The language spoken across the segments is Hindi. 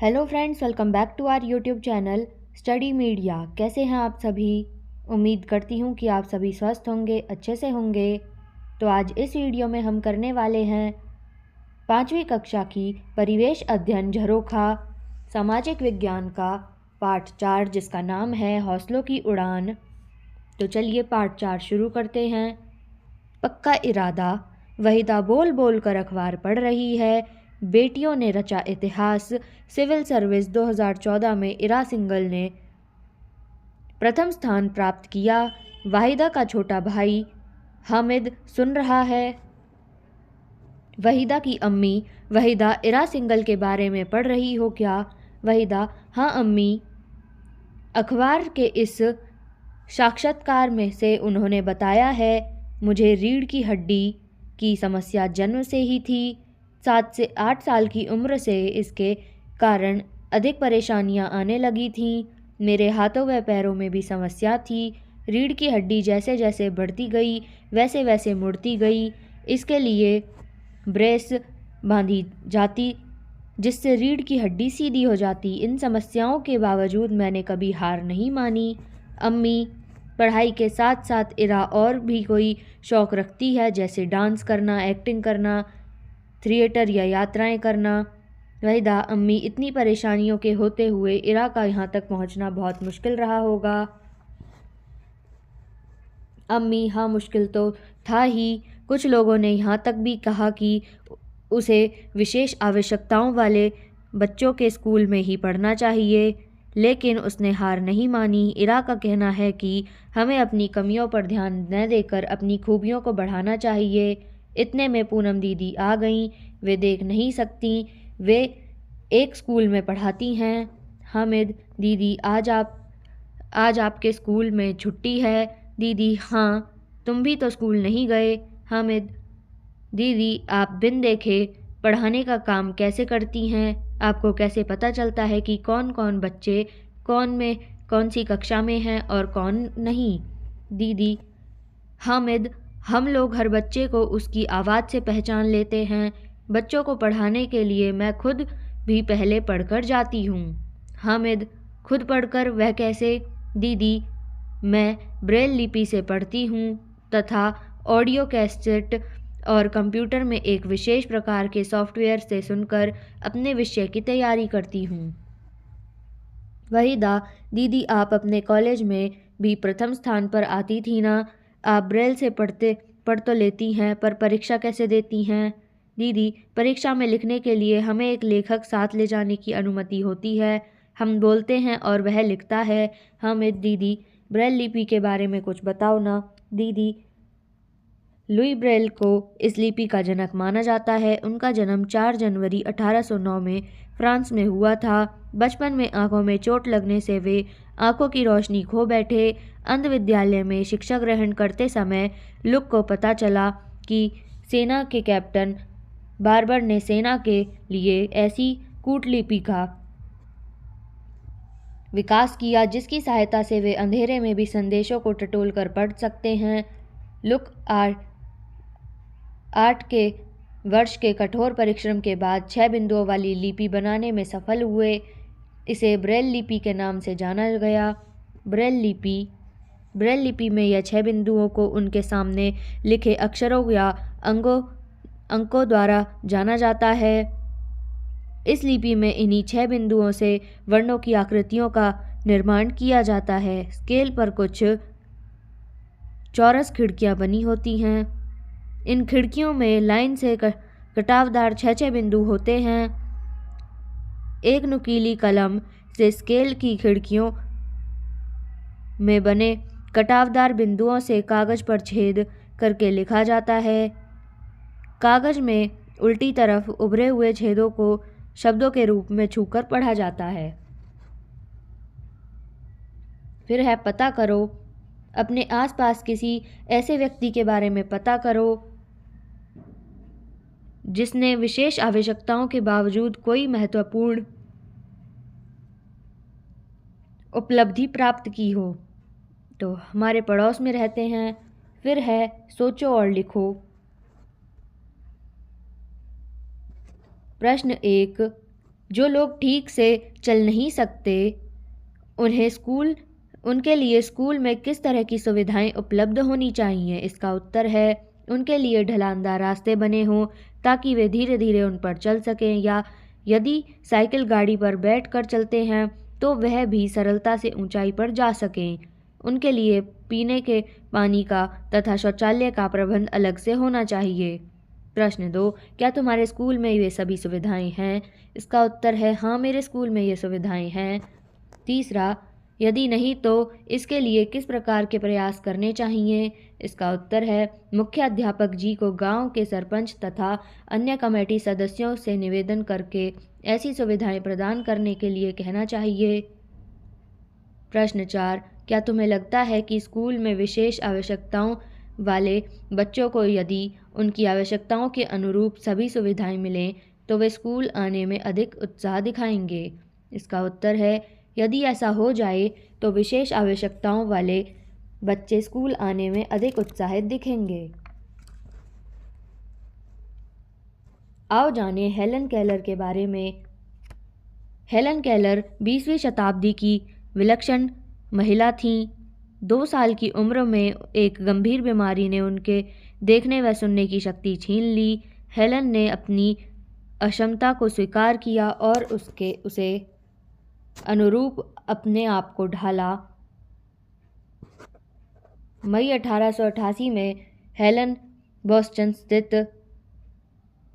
Hello friends, welcome back to our YouTube channel study media. कैसे हैं आप सभी? उम्मीद करती हूँ कि आप सभी स्वस्थ होंगे, अच्छे से होंगे। तो आज इस वीडियो में हम करने वाले हैं 5वीं कक्षा की परिवेश अध्ययन झरोखा सामाजिक विज्ञान का पार्ट 4, जिसका नाम है हौसलों की उड़ान। तो चलिए पार्ट 4 शुरू करते हैं। पक्का इरादा। वहीदा बोल बोल कर अखबार पढ़ रही है। बेटियों ने रचा इतिहास। सिविल सर्विस 2014 में इरा सिंगल ने प्रथम स्थान प्राप्त किया। वाहिदा का छोटा भाई हामिद सुन रहा है। वहीदा की अम्मी। वहीदा, इरा सिंगल के बारे में पढ़ रही हो क्या? वहीदा, हाँ अम्मी। अखबार के इस साक्षात्कार में से उन्होंने बताया है, मुझे रीढ़ की हड्डी की समस्या जन्म से ही थी। 7 से 8 साल की उम्र से इसके कारण अधिक परेशानियां आने लगी थीं। मेरे हाथों व पैरों में भी समस्या थी। रीढ़ की हड्डी जैसे जैसे बढ़ती गई वैसे वैसे मुड़ती गई। इसके लिए ब्रेस बांधी जाती जिससे रीढ़ की हड्डी सीधी हो जाती। इन समस्याओं के बावजूद मैंने कभी हार नहीं मानी। अम्मी, पढ़ाई के साथ साथ इरा और भी कोई शौक़ रखती है, जैसे डांस करना, एक्टिंग करना, थिएटर या यात्राएं करना। वहीदा, अम्मी, इतनी परेशानियों के होते हुए इरा का यहाँ तक पहुँचना बहुत मुश्किल रहा होगा। अम्मी, हाँ मुश्किल तो था ही। कुछ लोगों ने यहाँ तक भी कहा कि उसे विशेष आवश्यकताओं वाले बच्चों के स्कूल में ही पढ़ना चाहिए, लेकिन उसने हार नहीं मानी। इरा का कहना है कि हमें अपनी कमियों पर ध्यान न देकर अपनी खूबियों को बढ़ाना चाहिए। इतने में पूनम दीदी आ गईं। वे देख नहीं सकती, वे एक स्कूल में पढ़ाती हैं। हामिद, दीदी आज आपके स्कूल में छुट्टी है। दीदी, हाँ, तुम भी तो स्कूल नहीं गए। हामिद, दीदी, आप बिन देखे पढ़ाने का काम कैसे करती हैं? आपको कैसे पता चलता है कि कौन कौन बच्चे कौन सी कक्षा में हैं और कौन नहीं? दीदी, हामिद, हम लोग हर बच्चे को उसकी आवाज़ से पहचान लेते हैं। बच्चों को पढ़ाने के लिए मैं खुद भी पहले पढ़कर जाती हूँ। हामिद, खुद पढ़कर? वह कैसे? दीदी, मैं ब्रेल लिपि से पढ़ती हूँ तथा ऑडियो कैसेट और कंप्यूटर में एक विशेष प्रकार के सॉफ्टवेयर से सुनकर अपने विषय की तैयारी करती हूँ। वहीदा, दीदी, आप अपने कॉलेज में भी प्रथम स्थान पर आती थी ना? आप ब्रेल से पढ़ तो लेती हैं, पर परीक्षा कैसे देती हैं? दीदी, परीक्षा में लिखने के लिए हमें एक लेखक साथ ले जाने की अनुमति होती है। हम बोलते हैं और वह लिखता है। हामिद, दीदी, ब्रेल लिपि के बारे में कुछ बताओ ना? दीदी, लुई ब्रेल को इस लिपि का जनक माना जाता है। उनका जन्म 4 जनवरी 1809 में फ्रांस में हुआ था। बचपन में आंखों में चोट लगने से वे आंखों की रोशनी खो बैठे। अंध विद्यालय में शिक्षा ग्रहण करते समय लुक को पता चला कि सेना के कैप्टन बार्बर ने सेना के लिए ऐसी कूटलिपि का विकास किया जिसकी सहायता से वे अंधेरे में भी संदेशों को टटोल कर पढ़ सकते हैं। लुक 8 के वर्ष के कठोर परिश्रम के बाद 6 बिंदुओं वाली लिपि बनाने में सफल हुए। इसे ब्रेल लिपि के नाम से जाना गया। ब्रेल लिपि में यह 6 बिंदुओं को उनके सामने लिखे अक्षरों या अंकों द्वारा जाना जाता है। इस लिपि में इन्हीं 6 बिंदुओं से वर्णों की आकृतियों का निर्माण किया जाता है। स्केल पर कुछ चौरस खिड़कियां बनी होती हैं। इन खिड़कियों में लाइन से कटावदार 6 बिंदु होते हैं। एक नुकीली कलम से स्केल की खिड़कियों में बने कटावदार बिंदुओं से कागज पर छेद करके लिखा जाता है। कागज में उल्टी तरफ उभरे हुए छेदों को शब्दों के रूप में छूकर पढ़ा जाता है। फिर है पता करो। अपने आसपास किसी ऐसे व्यक्ति के बारे में पता करो जिसने विशेष आवश्यकताओं के बावजूद कोई महत्वपूर्ण उपलब्धि प्राप्त की हो। तो हमारे पड़ोस में रहते हैं। फिर है सोचो और लिखो। प्रश्न 1, जो लोग ठीक से चल नहीं सकते उनके लिए स्कूल में किस तरह की सुविधाएं उपलब्ध होनी चाहिए? इसका उत्तर है उनके लिए ढलानदार रास्ते बने हों ताकि वे धीरे धीरे उन पर चल सकें, या यदि साइकिल गाड़ी पर बैठकर चलते हैं तो वह भी सरलता से ऊंचाई पर जा सकें। उनके लिए पीने के पानी का तथा शौचालय का प्रबंध अलग से होना चाहिए। प्रश्न 2, क्या तुम्हारे स्कूल में ये सभी सुविधाएं हैं? इसका उत्तर है हाँ, मेरे स्कूल में ये सुविधाएं हैं। तीसरा, यदि नहीं तो इसके लिए किस प्रकार के प्रयास करने चाहिए? इसका उत्तर है मुख्य अध्यापक जी को गांव के सरपंच तथा अन्य कमेटी सदस्यों से निवेदन करके ऐसी सुविधाएं प्रदान करने के लिए कहना चाहिए। प्रश्न 4, क्या तुम्हें लगता है कि स्कूल में विशेष आवश्यकताओं वाले बच्चों को यदि उनकी आवश्यकताओं के अनुरूप सभी सुविधाएं मिलें तो वे स्कूल आने में अधिक उत्साह दिखाएंगे? इसका उत्तर है यदि ऐसा हो जाए तो विशेष आवश्यकताओं वाले बच्चे स्कूल आने में अधिक उत्साहित दिखेंगे। आओ जानें हेलन केलर के बारे में। हेलन केलर 20वीं शताब्दी की विलक्षण महिला थीं। 2 साल की उम्र में एक गंभीर बीमारी ने उनके देखने व सुनने की शक्ति छीन ली। हेलन ने अपनी अक्षमता को स्वीकार किया और उसे अनुरूप अपने आप को ढाला। मई 1888 में हेलन बोस्टन स्थित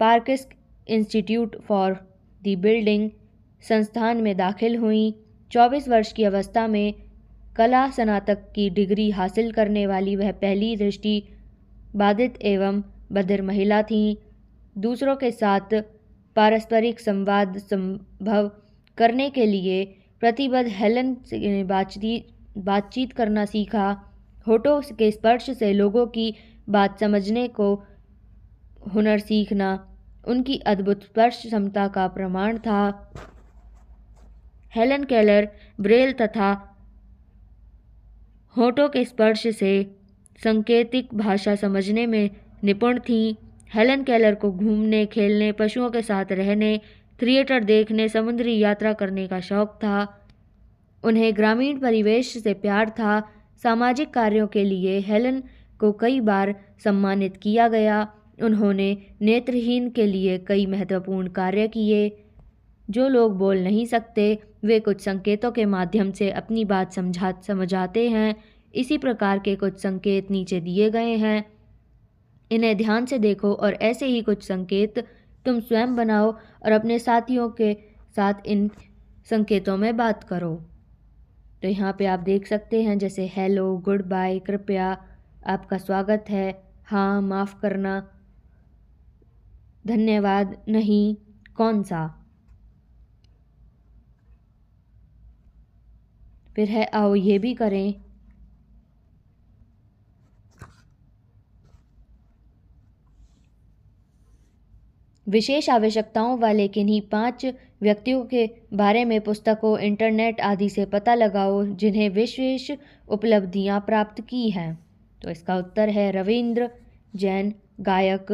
parks institute for the building संस्थान में दाखिल हुईं। 24 वर्ष की अवस्था में कला स्नातक की डिग्री हासिल करने वाली वह पहली दृष्टि बाधित एवं बधिर महिला थीं। दूसरों के साथ पारस्परिक संवाद संभव करने के लिए प्रतिबद्ध हेलन ने बातचीत करना सीखा। होठों के स्पर्श से लोगों की बात समझने को हुनर सीखना उनकी अद्भुत स्पर्श क्षमता का प्रमाण था। हेलन केलर ब्रेल तथा होठों के स्पर्श से सांकेतिक भाषा समझने में निपुण थीं। हेलन केलर को घूमने, खेलने, पशुओं के साथ रहने, थिएटर देखने, समुद्री यात्रा करने का शौक था। उन्हें ग्रामीण परिवेश से प्यार था। सामाजिक कार्यों के लिए हेलन को कई बार सम्मानित किया गया। उन्होंने नेत्रहीन के लिए कई महत्वपूर्ण कार्य किए। जो लोग बोल नहीं सकते वे कुछ संकेतों के माध्यम से अपनी बात समझाते हैं। इसी प्रकार के कुछ संकेत नीचे दिए गए हैं, इन्हें ध्यान से देखो और ऐसे ही कुछ संकेत तुम स्वयं बनाओ और अपने साथियों के साथ इन संकेतों में बात करो। तो यहाँ पे आप देख सकते हैं जैसे हेलो, गुड बाय, कृपया, आपका स्वागत है, हाँ, माफ़ करना, धन्यवाद, नहीं, कौन सा। फिर है आओ ये भी करें। विशेष आवश्यकताओं वाले किन्हीं 5 व्यक्तियों के बारे में पुस्तकों, इंटरनेट आदि से पता लगाओ जिन्हें विशेष उपलब्धियां प्राप्त की हैं। तो इसका उत्तर है रविंद्र जैन, गायक,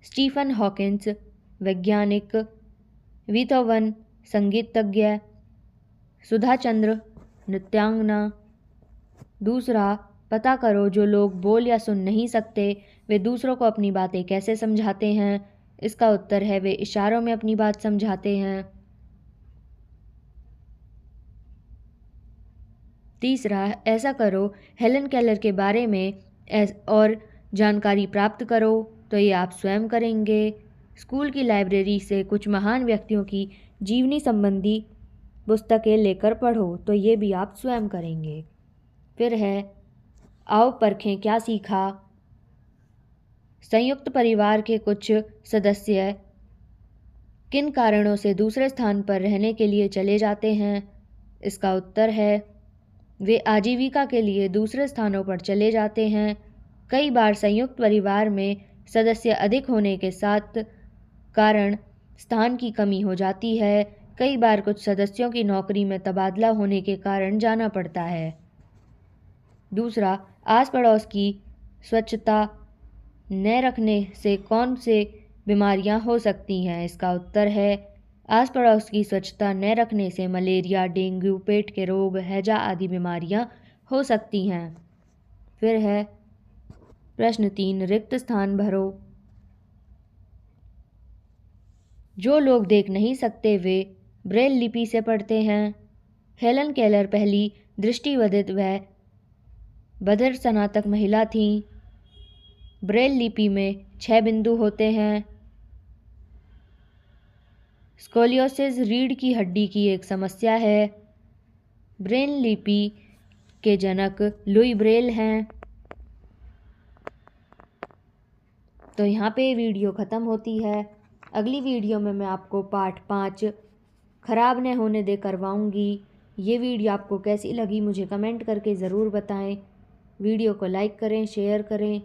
स्टीफन हॉकिंस, वैज्ञानिक, बीथोवन, संगीतज्ञ, सुधा चंद्र, नृत्यांगना। दूसरा, पता करो जो लोग बोल या सुन नहीं सकते वे दूसरों को अपनी बातें कैसे समझाते हैं। इसका उत्तर है वे इशारों में अपनी बात समझाते हैं। तीसरा, ऐसा करो हेलन केलर के बारे में और जानकारी प्राप्त करो। तो ये आप स्वयं करेंगे। स्कूल की लाइब्रेरी से कुछ महान व्यक्तियों की जीवनी संबंधी पुस्तकें लेकर पढ़ो। तो ये भी आप स्वयं करेंगे। फिर है आओ परखें क्या सीखा। संयुक्त परिवार के कुछ सदस्य किन कारणों से दूसरे स्थान पर रहने के लिए चले जाते हैं। इसका उत्तर है वे आजीविका के लिए दूसरे स्थानों पर चले जाते हैं। कई बार संयुक्त परिवार में सदस्य अधिक होने के साथ कारण स्थान की कमी हो जाती है। कई बार कुछ सदस्यों की नौकरी में तबादला होने के कारण जाना पड़ता है। दूसरा, आस पड़ोस की स्वच्छता न रखने से कौन से बीमारियां हो सकती हैं। इसका उत्तर है आस पड़ोस की स्वच्छता न रखने से मलेरिया, डेंगू, पेट के रोग, हैजा आदि बीमारियां हो सकती हैं। फिर है प्रश्न 3, रिक्त स्थान भरो। जो लोग देख नहीं सकते वे ब्रेल लिपि से पढ़ते हैं। हेलन केलर पहली दृष्टिबाधित व बधिर स्नातक महिला थीं। ब्रेल लिपि में 6 बिंदु होते हैं। स्कोलियोसिस रीढ़ की हड्डी की एक समस्या है। ब्रेल लिपि के जनक लुई ब्रेल हैं। तो यहाँ पे वीडियो ख़त्म होती है। अगली वीडियो में मैं आपको पार्ट 5 ख़राब न होने दे करवाऊँगी। ये वीडियो आपको कैसी लगी मुझे कमेंट करके ज़रूर बताएं। वीडियो को लाइक करें, शेयर करें